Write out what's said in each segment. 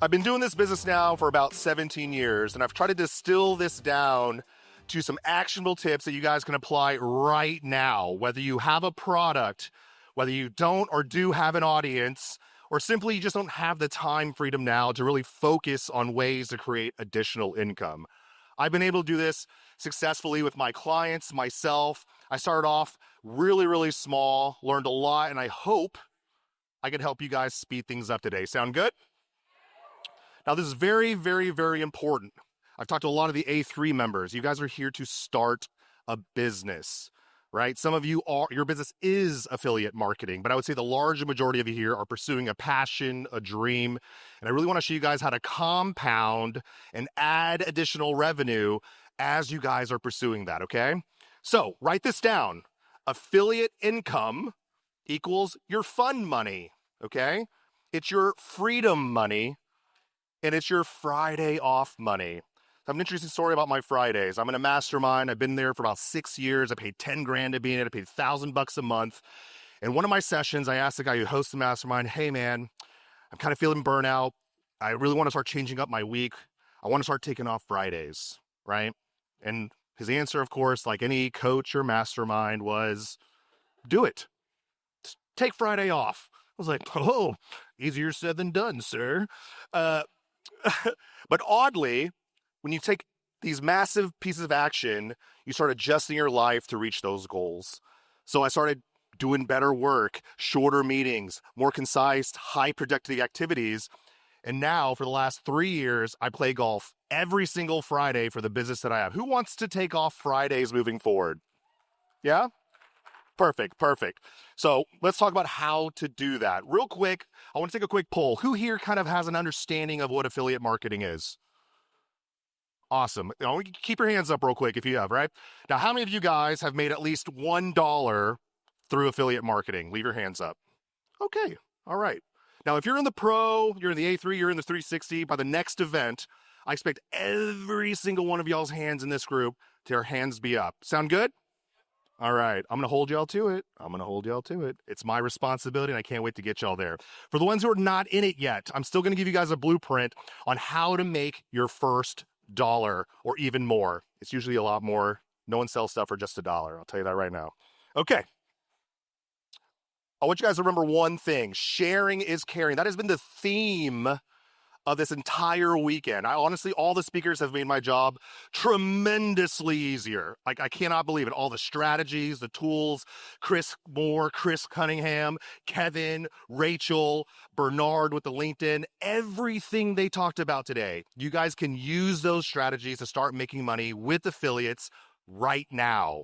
I've been doing this business now for about 17 years, and I've tried to distill this down to some actionable tips that you guys can apply right now, whether you have a product, whether you don't or do have an audience, or simply you just don't have the time freedom now to really focus on ways to create additional income. I've been able to do this successfully with my clients, myself. I started off really small, learned a lot, and I hope I can help you guys speed things up today. Sound good? Now, this is very important. I've talked to a lot of the A3 members. You guys are here to start a business, right? Some of you your business is affiliate marketing, but I would say the large majority of you here are pursuing a passion, a dream, and I really want to show you guys how to compound and add additional revenue as you guys are pursuing that, okay? So write this down. Affiliate income equals your fun money, okay? It's your freedom money, and it's your Friday off money. I have an interesting story about my Fridays. I'm in a mastermind. I've been there for about 6 years. I paid 10 grand to be in it. I paid $1,000 a month. In one of my sessions, I asked the guy who hosts the mastermind, hey man, I'm kind of feeling burnout. I really want to start changing up my week. I want to start taking off Fridays, right? And his answer, of course, like any coach or mastermind, was do it. Just take Friday off. I was like, oh, easier said than done, sir. But oddly, when you take these massive pieces of action, you start adjusting your life to reach those goals. So I started doing better work, shorter meetings, more concise, high productivity activities. And now for the last 3 years, I play golf every single Friday for the business that I have. Who wants to take off Fridays moving forward? Yeah? Perfect. So let's talk about how to do that. Real quick, I want to take a quick poll. Who here kind of has an understanding of what affiliate marketing is? Awesome. Keep your hands up real quick if you have, right? Now, how many of you guys have made at least $1 through affiliate marketing? Leave your hands up. Okay. All right. Now, if you're in the pro, you're in the A3, you're in the 360, by the next event, I expect every single one of y'all's hands in this group to their hands be up. Sound good? All right, I'm going to hold y'all to it. It's my responsibility, and I can't wait to get y'all there. For the ones who are not in it yet, I'm still going to give you guys a blueprint on how to make your first dollar or even more. It's usually a lot more. No one sells stuff for just $1. I'll tell you that right now. Okay. I want you guys to remember one thing. Sharing is caring. That has been the theme of this entire weekend. Honestly, all the speakers have made my job tremendously easier. Like, I cannot believe it. All the strategies, the tools, Chris Moore, Chris Cunningham, Kevin, Rachel, Bernard with the LinkedIn, everything they talked about today. You guys can use those strategies to start making money with affiliates right now.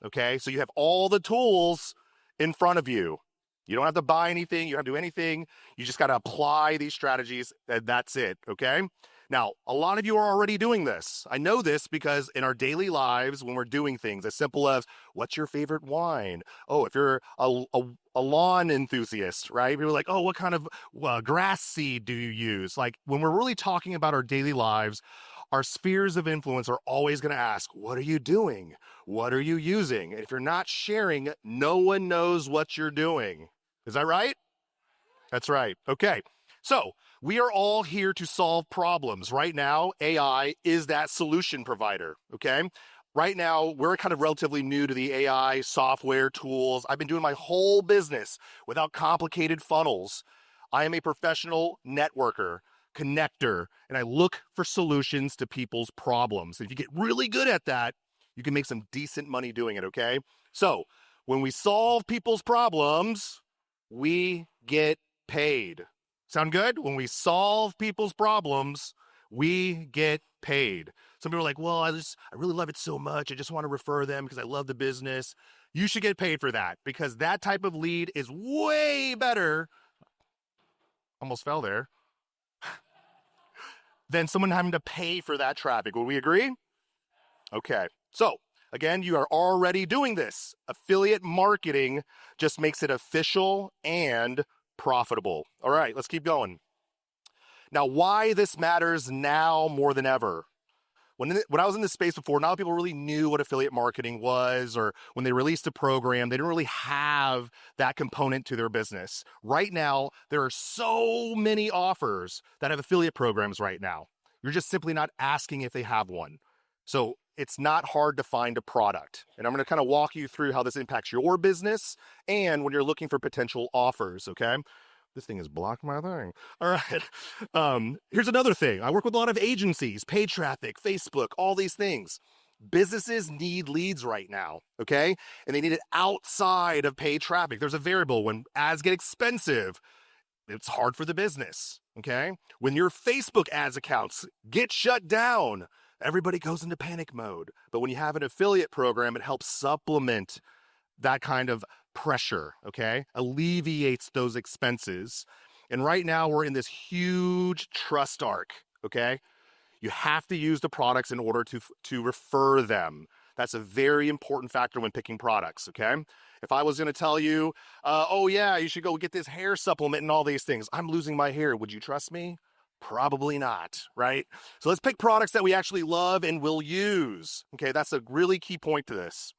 Okay? So you have all the tools in front of you. You don't have to buy anything. You don't have to do anything. You just got to apply these strategies, and that's it, okay? Now, a lot of you are already doing this. I know this because in our daily lives, when we're doing things as simple as, what's your favorite wine? Oh, if you're a lawn enthusiast, right? People are like, oh, what kind of grass seed do you use? Like, when we're really talking about our daily lives, our spheres of influence are always going to ask, what are you doing? What are you using? And if you're not sharing, no one knows what you're doing. Is that right? That's right. Okay. So we are all here to solve problems. Right now, AI is that solution provider. Okay. Right now, we're kind of relatively new to the AI software tools. I've been doing my whole business without complicated funnels. I am a professional networker, connector, and I look for solutions to people's problems. If you get really good at that, you can make some decent money doing it, okay? So when we solve people's problems, we get paid. Sound good? When we solve people's problems, we get paid. Some people are like, well, I really love it so much. I just want to refer them because I love the business. You should get paid for that because that type of lead is way better. Almost fell there. Than someone having to pay for that traffic. Would we agree? Okay. So, again, you are already doing this. Affiliate marketing just makes it official and profitable. All right, let's keep going. Now, why this matters now more than ever? When I was in this space before, not people really knew what affiliate marketing was, or when they released a program, they didn't really have that component to their business. Right now, there are so many offers that have affiliate programs right now. You're just simply not asking if they have one. So it's not hard to find a product. And I'm going to kind of walk you through how this impacts your business and when you're looking for potential offers, okay? This thing has blocked my thing. All right. Here's another thing. I work with a lot of agencies, paid traffic, Facebook, all these things. Businesses need leads right now, okay? And they need it outside of paid traffic. There's a variable when ads get expensive, it's hard for the business, okay? When your Facebook ads accounts get shut down, everybody goes into panic mode. But when you have an affiliate program, it helps supplement that kind of pressure, okay? Alleviates those expenses. And right now we're in this huge trust arc, okay? You have to use the products in order to refer them. That's a very important factor when picking products, okay? If I was going to tell you, oh yeah, you should go get this hair supplement and all these things, I'm losing my hair, would you trust me? Probably not, right? So let's pick products that we actually love and will use, okay? That's a really key point to this.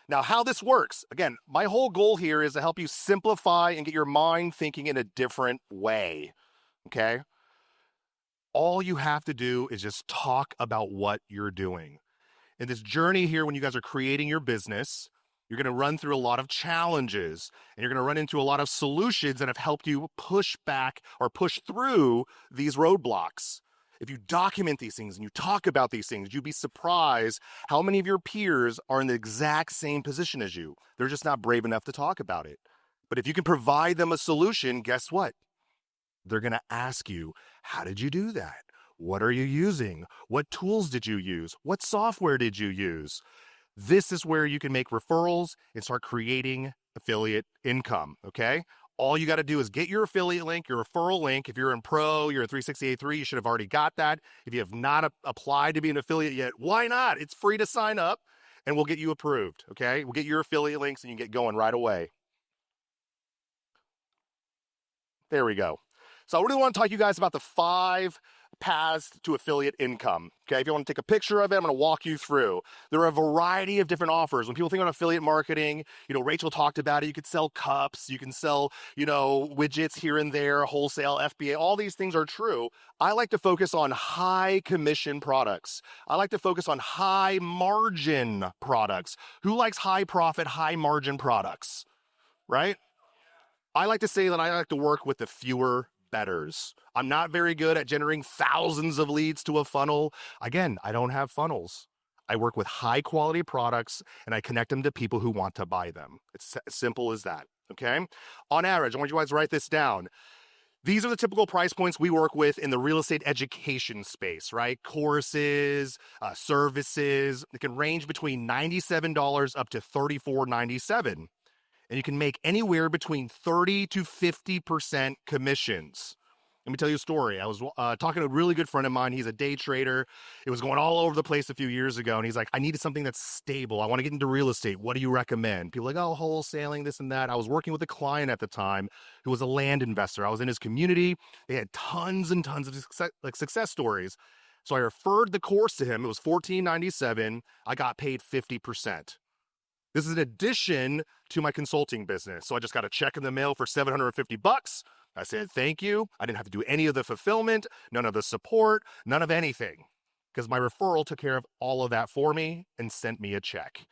Now, how this works, again, my whole goal here is to help you simplify and get your mind thinking in a different way, okay? All you have to do is just talk about what you're doing. In this journey here, when you guys are creating your business, you're going to run through a lot of challenges, and you're going to run into a lot of solutions that have helped you push back or push through these roadblocks. If you document these things and you talk about these things, you'd be surprised how many of your peers are in the exact same position as you. They're just not brave enough to talk about it. But if you can provide them a solution, guess what? They're going to ask you, how did you do that? What are you using? What tools did you use? What software did you use? This is where you can make referrals and start creating affiliate income, okay? All you got to do is get your affiliate link, your referral link. If you're in Pro, you're in 360A3, you should have already got that. If you have not applied to be an affiliate yet, why not? It's free to sign up, and we'll get you approved, okay? We'll get your affiliate links, and you can get going right away. There we go. So I really want to talk to you guys about the 5 paths to affiliate income. Okay, if you want to take a picture of it, I'm going to walk you through. There are a variety of different offers. When people think about affiliate marketing, Rachel talked about it. You could sell cups, you can sell, widgets here and there, wholesale, FBA, all these things are true. I like to focus on high commission products. I like to focus on high margin products. Who likes high profit, high margin products, right? I like to say that I like to work with the fewer betters. I'm not very good at generating thousands of leads to a funnel. Again, I don't have funnels. I work with high quality products and I connect them to people who want to buy them. It's as simple as that, okay? On average, I want you guys to write this down. These are the typical price points we work with in the real estate education space, right? Courses, services. It can range between $97 up to $34.97. And you can make anywhere between 30 to 50% commissions. Let me tell you a story. I was talking to a really good friend of mine. He's a day trader. It was going all over the place a few years ago. And he's like, I needed something that's stable. I want to get into real estate. What do you recommend? People are like, oh, wholesaling, this and that. I was working with a client at the time who was a land investor. I was in his community. They had tons and tons of success stories. So I referred the course to him. It was $14.97. I got paid 50%. This is in addition to my consulting business. So I just got a check in the mail for $750. I said, thank you. I didn't have to do any of the fulfillment, none of the support, none of anything, because my referral took care of all of that for me and sent me a check.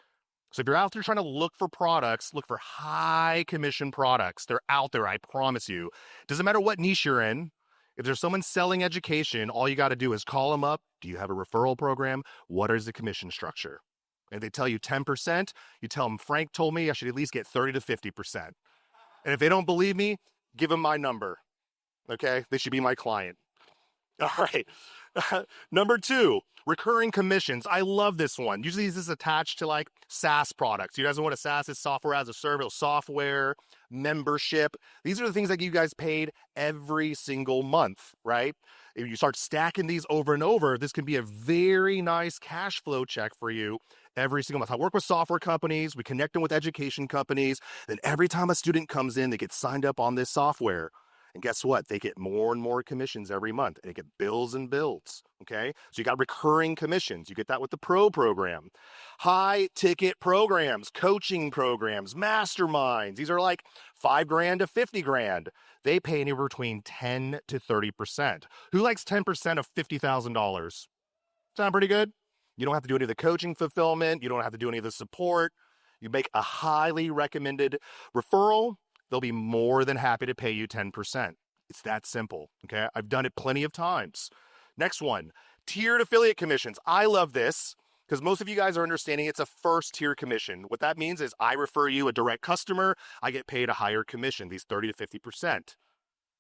So if you're out there trying to look for products, look for high commission products. They're out there, I promise you. Doesn't matter what niche you're in. If there's someone selling education, all you got to do is call them up. Do you have a referral program? What is the commission structure? And they tell you 10%, you tell them, Frank told me I should at least get 30 to 50%. And if they don't believe me, give them my number, okay? They should be my client. All right. Number 2, recurring commissions. I love this one. Usually this is attached to like SaaS products. You guys know what a SaaS is? Software as a service, software, membership. These are the things that you guys paid every single month, right? If you start stacking these over and over, this can be a very nice cash flow check for you every single month. I work with software companies. We connect them with education companies. Then every time a student comes in, they get signed up on this software. And guess what? They get more and more commissions every month, and they get bills and bills. Okay. So you got recurring commissions. You get that with the pro program. High ticket programs, coaching programs, masterminds. These are like $5,000 to $50,000. They pay anywhere between 10 to 30%. Who likes 10% of $50,000? Sound pretty good? You don't have to do any of the coaching fulfillment. You don't have to do any of the support. You make a highly recommended referral, they'll be more than happy to pay you 10%. It's that simple, okay? I've done it plenty of times. Next one, tiered affiliate commissions. I love this because most of you guys are understanding it's a first tier commission. What that means is I refer you a direct customer, I get paid a higher commission, these 30 to 50%.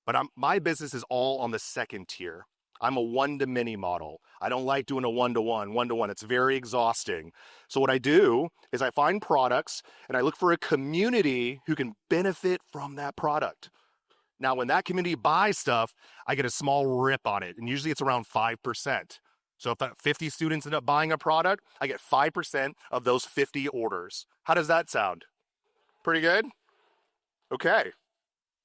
But my business is all on the second tier. I'm a one-to-many model. I don't like doing a one-to-one, one-to-one. It's very exhausting. So what I do is I find products and I look for a community who can benefit from that product. Now, when that community buys stuff, I get a small rip on it, and usually it's around 5%. So if 50 students end up buying a product, I get 5% of those 50 orders. How does that sound? Pretty good? Okay.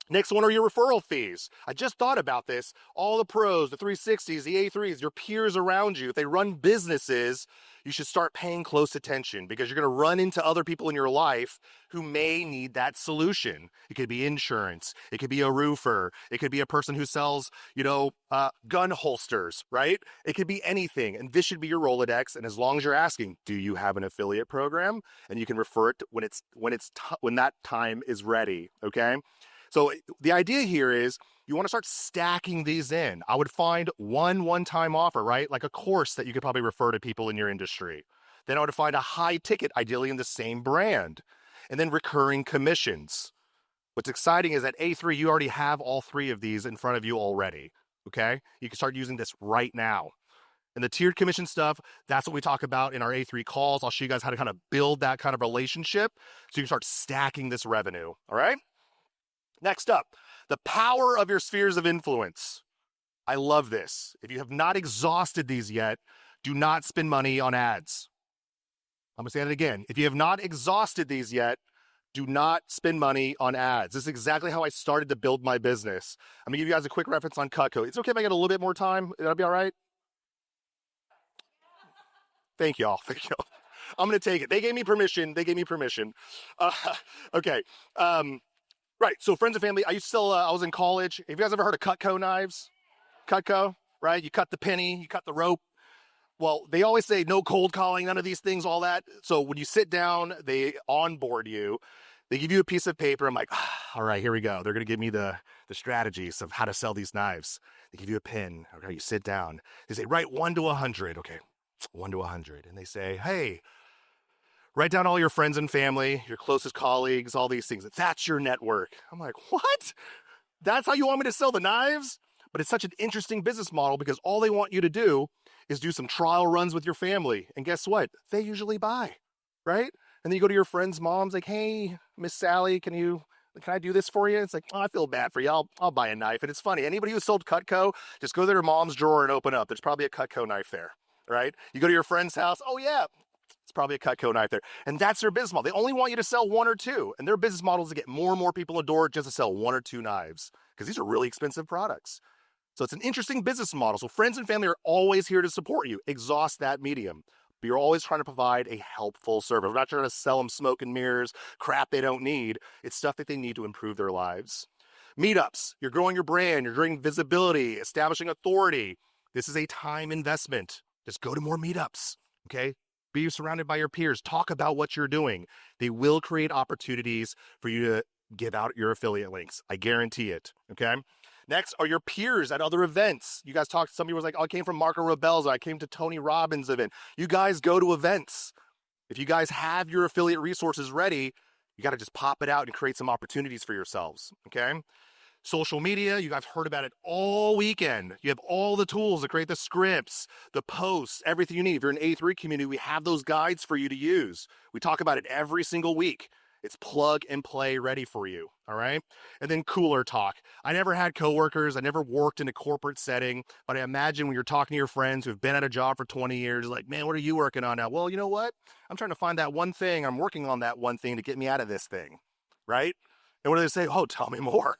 Next one are your referral fees. I just thought about this. All the pros, the 360s, the A3s, your peers around you, if they run businesses, you should start paying close attention because you're going to run into other people in your life who may need that solution. It could be insurance. It could be a roofer. It could be a person who sells, gun holsters, right? It could be anything. And this should be your Rolodex. And as long as you're asking, do you have an affiliate program? And you can refer it when that time is ready, okay? So the idea here is you want to start stacking these in. I would find one-time offer, right? Like a course that you could probably refer to people in your industry. Then I would find a high ticket, ideally in the same brand. And then recurring commissions. What's exciting is at A3, you already have all three of these in front of you already, okay? You can start using this right now. And the tiered commission stuff, that's what we talk about in our A3 calls. I'll show you guys how to kind of build that kind of relationship so you can start stacking this revenue, all right? Next up, the power of your spheres of influence. I love this. If you have not exhausted these yet, do not spend money on ads. I'm going to say that again. If you have not exhausted these yet, do not spend money on ads. This is exactly how I started to build my business. I'm going to give you guys a quick reference on Cutco. It's okay if I get a little bit more time? That'll be all right? Thank y'all. Thank y'all. I'm going to take it. They gave me permission. Okay. Right, so friends and family, I was in college. Have you guys ever heard of Cutco knives? Cutco, right? You cut the penny, you cut the rope. Well, they always say no cold calling, none of these things, all that. So when you sit down, they onboard you. They give you a piece of paper. I'm like, all right, here we go. They're going to give me the strategies of how to sell these knives. They give you a pen. Okay, you sit down. They say, write 1 to 100. Okay, 1 to 100. And they say, hey, write down all your friends and family, your closest colleagues, all these things. That's your network. I'm like, what? That's how you want me to sell the knives? But it's such an interesting business model because all they want you to do is do some trial runs with your family. And guess what? They usually buy, right? And then you go to your friend's mom's like, hey, Miss Sally, can I do this for you? It's like, oh, I feel bad for you. I'll buy a knife. And it's funny. Anybody who sold Cutco, just go to their mom's drawer and open up. There's probably a Cutco knife there, right? You go to your friend's house. Oh, yeah. It's probably a Cutco knife there. And that's their business model. They only want you to sell 1 or 2. And their business model is to get more and more people in the door just to sell 1 or 2 knives because these are really expensive products. So it's an interesting business model. So friends and family are always here to support you. Exhaust that medium. But you're always trying to provide a helpful service. We're not trying to sell them smoke and mirrors, crap they don't need. It's stuff that they need to improve their lives. Meetups. You're growing your brand. You're growing visibility, establishing authority. This is a time investment. Just go to more meetups, okay? Be surrounded by your peers. Talk about what you're doing. They will create opportunities for you to give out your affiliate links. I guarantee it, okay? Next are your peers at other events. You guys talked, somebody was like, oh, I came from Marco Rebel's, or I came to Tony Robbins' event. You guys go to events. If you guys have your affiliate resources ready, you got to just pop it out and create some opportunities for yourselves, okay? Social media, you guys heard about it all weekend. You have all the tools to create the scripts, the posts, everything you need. If you're an A3 community, we have those guides for you to use. We talk about it every single week. It's plug and play ready for you, all right? And then cooler talk. I never had coworkers. I never worked in a corporate setting, but I imagine when you're talking to your friends who've been at a job for 20 years, like, man, what are you working on now? Well, you know what? I'm trying to find that one thing. I'm working on that one thing to get me out of this thing, right? And what do they say? Oh, tell me more.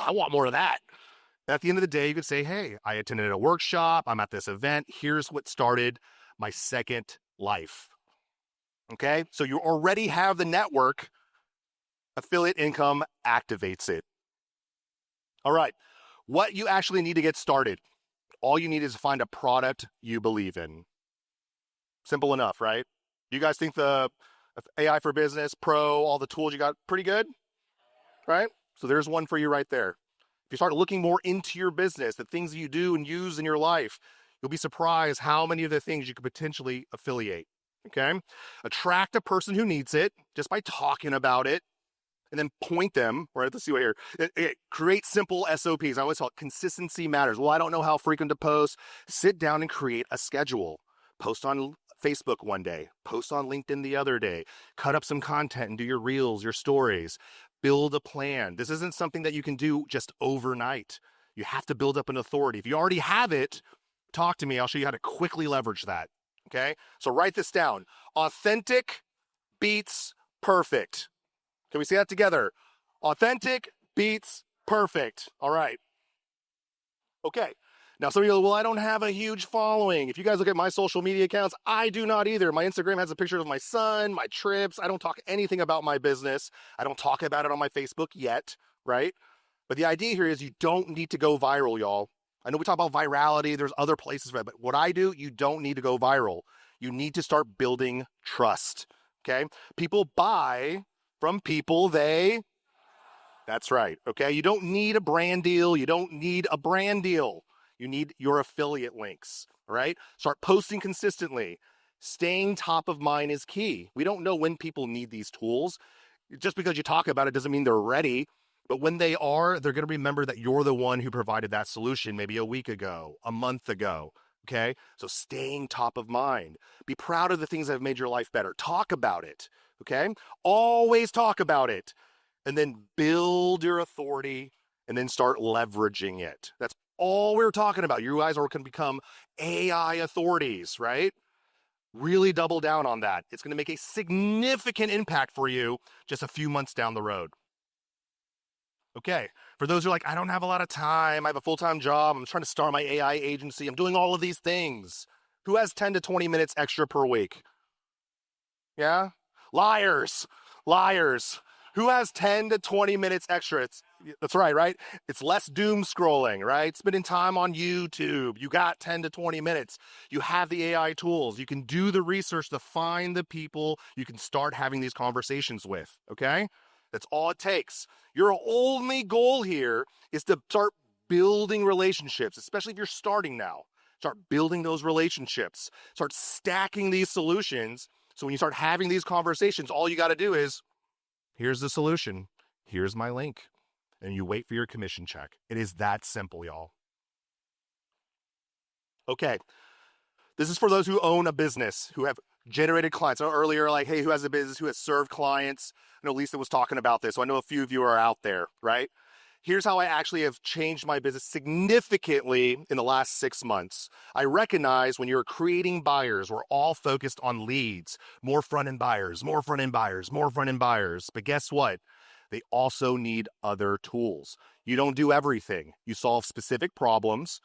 I want more of that. And at the end of the day, you could say, hey, I attended a workshop. I'm at this event. Here's what started my second life. Okay. So you already have the network. Affiliate income activates it. All right. What you actually need to get started. All you need is to find a product you believe in. Simple enough, right? You guys think the AI for Business Pro, all the tools you got, pretty good, right? So there's one for you right there. If you start looking more into your business, the things that you do and use in your life, you'll be surprised how many of the things you could potentially affiliate. Okay? Attract a person who needs it just by talking about it, and then point them, right? Let's see what here. Create simple SOPs. I always call it consistency matters. Well, I don't know how frequent to post. Sit down and create a schedule. Post on Facebook one day, post on LinkedIn the other day, cut up some content and do your reels, your stories, build a plan. This isn't something that you can do just overnight. You have to build up an authority. If you already have it, talk to me. I'll show you how to quickly leverage that. Okay. So write this down. Authentic beats perfect. Can we see that together? Authentic beats perfect. All right. Okay. Now, some of you go, well, I don't have a huge following. If you guys look at my social media accounts, I do not either. My Instagram has a picture of my son, my trips. I don't talk anything about my business. I don't talk about it on my Facebook yet, right? But the idea here is you don't need to go viral, y'all. I know we talk about virality. There's other places, but what I do, you don't need to go viral. You need to start building trust, okay? People buy from people that's right, okay? You don't need a brand deal. You don't need a brand deal. You need your affiliate links, all right? Start posting consistently. Staying top of mind is key. We don't know when people need these tools. Just because you talk about it doesn't mean they're ready. But when they are, they're going to remember that you're the one who provided that solution maybe a week ago, a month ago, okay? So staying top of mind. Be proud of the things that have made your life better. Talk about it, okay? Always talk about it. And then build your authority and then start leveraging it. That's all we're talking about. You guys are going to become AI authorities, right? Really double down on that. It's going to make a significant impact for you just a few months down the road. Okay, for those who are like, I don't have a lot of time. I have a full-time job. I'm trying to start my AI agency. I'm doing all of these things. Who has 10 to 20 minutes extra per week? Yeah? Liars. Liars. Who has 10 to 20 minutes extra? That's right? It's less doom scrolling, right? Spending time on YouTube. You got 10 to 20 minutes. You have the AI tools. You can do the research to find the people you can start having these conversations with, okay? That's all it takes. Your only goal here is to start building relationships, especially if you're starting now. Start building those relationships. Start stacking these solutions. So when you start having these conversations, all you got to do is, here's the solution. Here's my link. And you wait for your commission check. It is that simple, y'all. Okay. This is for those who own a business, who have generated clients. I know earlier, like, hey, who has a business, who has served clients? I know Lisa was talking about this, so I know a few of you are out there, right? Here's how I actually have changed my business significantly in the last 6 months. I recognize when you're creating buyers, we're all focused on leads, more front-end buyers, more front-end buyers, more front-end buyers. But guess what? They also need other tools. You don't do everything. You solve specific problems,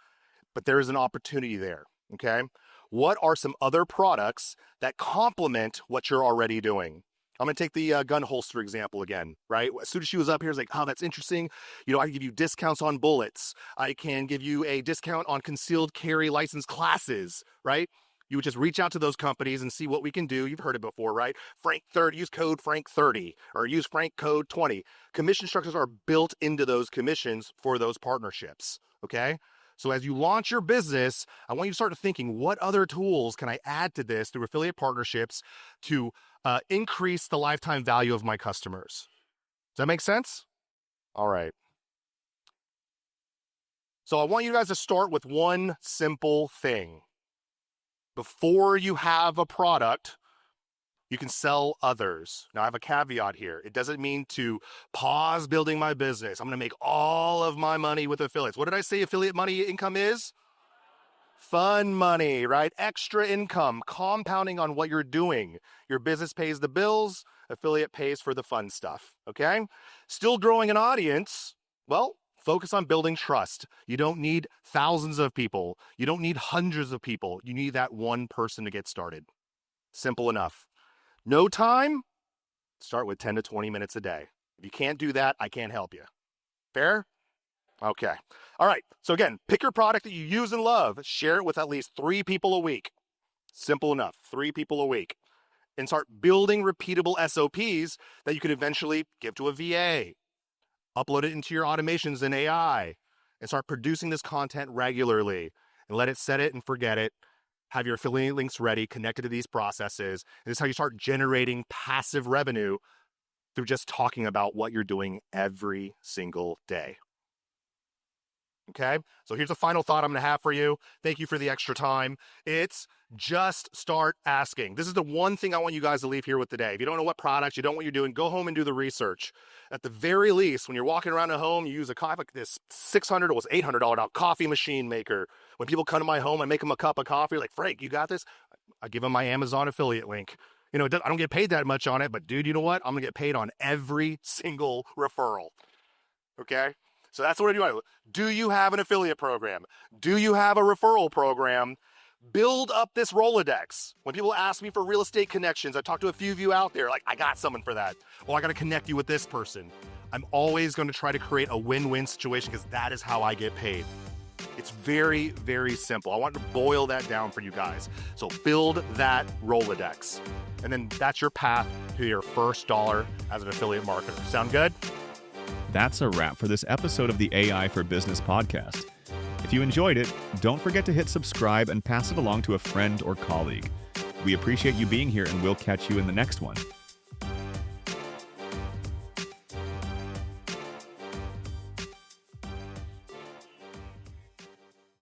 but there is an opportunity there, okay? What are some other products that complement what you're already doing? I'm going to take the gun holster example again, right? As soon as she was up here, I was like, oh, that's interesting. You know, I can give you discounts on bullets. I can give you a discount on concealed carry license classes, right? You would just reach out to those companies and see what we can do. You've heard it before, right? Frank30, use code Frank30 or use Frank code 20. Commission structures are built into those commissions for those partnerships, okay? So as you launch your business, I want you to start thinking, what other tools can I add to this through affiliate partnerships to increase the lifetime value of my customers? Does that make sense? All right. So I want you guys to start with one simple thing. Before you have a product, you can sell others. Now, I have a caveat here. It doesn't mean to pause building my business. I'm going to make all of my money with affiliates. What did I say affiliate money income is? Fun money, right? Extra income, compounding on what you're doing. Your business pays the bills, Affiliate pays for the fun stuff, okay? Still growing an audience? Well, focus on building trust. You don't need thousands of people. You don't need hundreds of people. You need that one person to get started. Simple enough. No time? Start with 10 to 20 minutes a day. If you can't do that, I can't help you. Fair? Okay. All right. So again, pick your product that you use and love. Share it with at least 3 people a week. Simple enough. 3 people a week. And start building repeatable SOPs that you could eventually give to a VA. Upload it into your automations in AI. And start producing this content regularly. And let it set it and forget it. Have your affiliate links ready, connected to these processes. And this is how you start generating passive revenue through just talking about what you're doing every single day. Okay, so here's a final thought I'm going to have for you. Thank you for the extra time. It's just start asking. This is the one thing I want you guys to leave here with today. If you don't know what products, you don't know what you're doing, go home and do the research. At the very least, when you're walking around at home, you use a coffee, like this $600 or $800 now coffee machine maker. When people come to my home, I make them a cup of coffee. Like, Frank, you got this? I give them my Amazon affiliate link. You know, I don't get paid that much on it, but dude, you know what? I'm going to get paid on every single referral. Okay? So that's what I do. Do you have an affiliate program? Do you have a referral program? Build up this Rolodex. When people ask me for real estate connections, I talk to a few of you out there, like, I got someone for that. Or I got to connect you with this person. I'm always going to try to create a win-win situation because that is how I get paid. It's very, very simple. I want to boil that down for you guys. So build that Rolodex. And then that's your path to your first dollar as an affiliate marketer. Sound good? That's a wrap for this episode of the AI for Business podcast. If you enjoyed it, don't forget to hit subscribe and pass it along to a friend or colleague. We appreciate you being here, and we'll catch you in the next one.